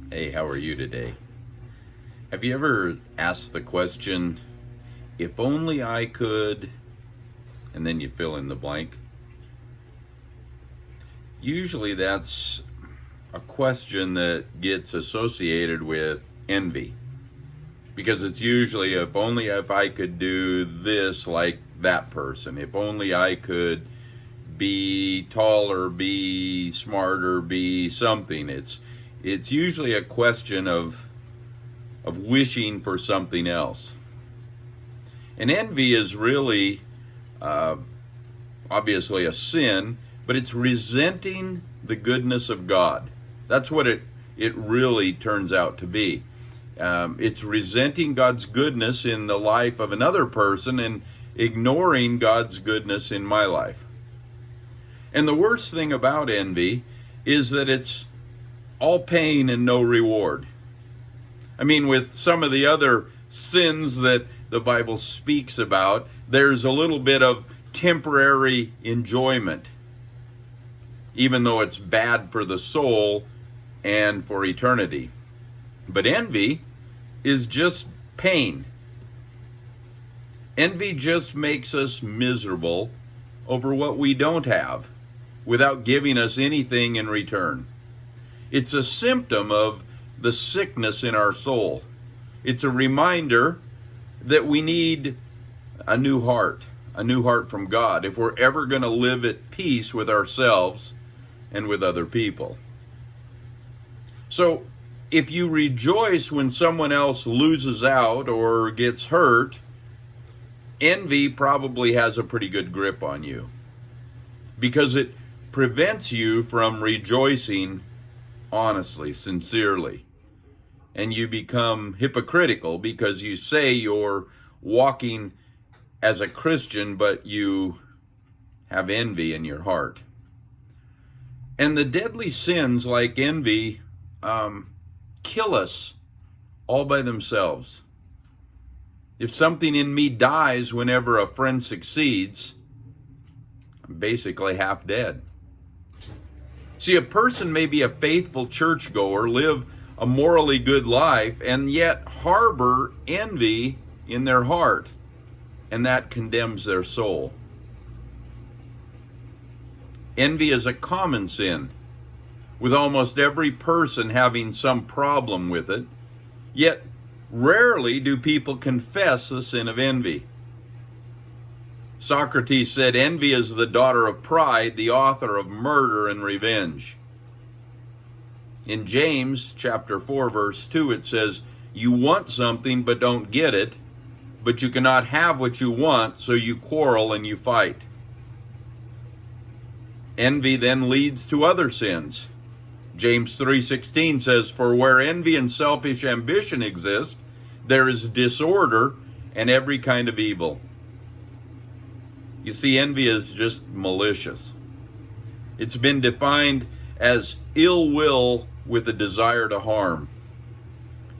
Hey, how are you today? Have you ever asked the question, if only I could, and then you fill in the blank? Usually that's a question that gets associated with envy, because it's usually, if I could do this like that person, if only I could be taller, be smarter, be something. It's usually a question of wishing for something else. And envy is really obviously a sin, but it's resenting the goodness of God. That's what it really turns out to be. It's resenting God's goodness in the life of another person and ignoring God's goodness in my life. And the worst thing about envy is that it's all pain and no reward. I mean, with some of the other sins that the Bible speaks about, there's a little bit of temporary enjoyment, even though it's bad for the soul and for eternity. But envy is just pain. Envy just makes us miserable over what we don't have without giving us anything in return. It's a symptom of the sickness in our soul. It's a reminder that we need a new heart from God, if we're ever going to live at peace with ourselves and with other people. So, if you rejoice when someone else loses out or gets hurt, envy probably has a pretty good grip on you, because it prevents you from rejoicing honestly, sincerely. And you become hypocritical because you say you're walking as a Christian, but you have envy in your heart. And the deadly sins like envy kill us all by themselves. If something in me dies whenever a friend succeeds, I'm basically half dead. See, a person may be a faithful churchgoer, live a morally good life, and yet harbor envy in their heart, and that condemns their soul. Envy is a common sin, with almost every person having some problem with it, yet rarely do people confess the sin of envy. Socrates said, "Envy is the daughter of pride, the author of murder and revenge." In James chapter 4, verse 2, it says, "You want something but don't get it, but you cannot have what you want, so you quarrel and you fight." Envy then leads to other sins. James 3:16 says, "For where envy and selfish ambition exist, there is disorder and every kind of evil." You see, envy is just malicious. It's been defined as ill will with a desire to harm.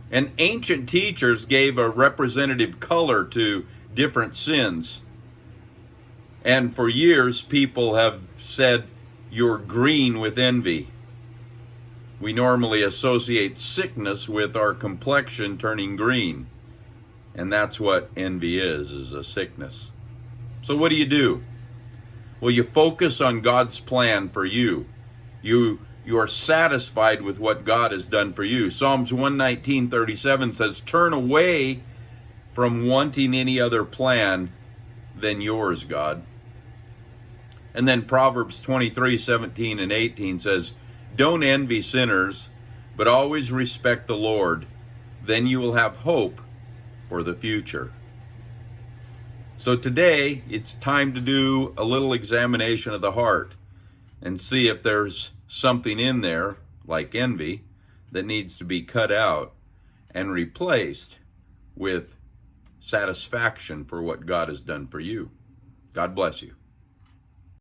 And ancient teachers gave a representative color to different sins. And for years, people have said, "You're green with envy." We normally associate sickness with our complexion turning green. And that's what envy is a sickness. So what do? Well, you focus on God's plan for you. You are satisfied with what God has done for you. Psalms 119:37 says, "Turn away from wanting any other plan than yours, God." And then Proverbs 23:17 and 18 says, "Don't envy sinners, but always respect the Lord. Then you will have hope for the future." So today, it's time to do a little examination of the heart and see if there's something in there, like envy, that needs to be cut out and replaced with satisfaction for what God has done for you. God bless you.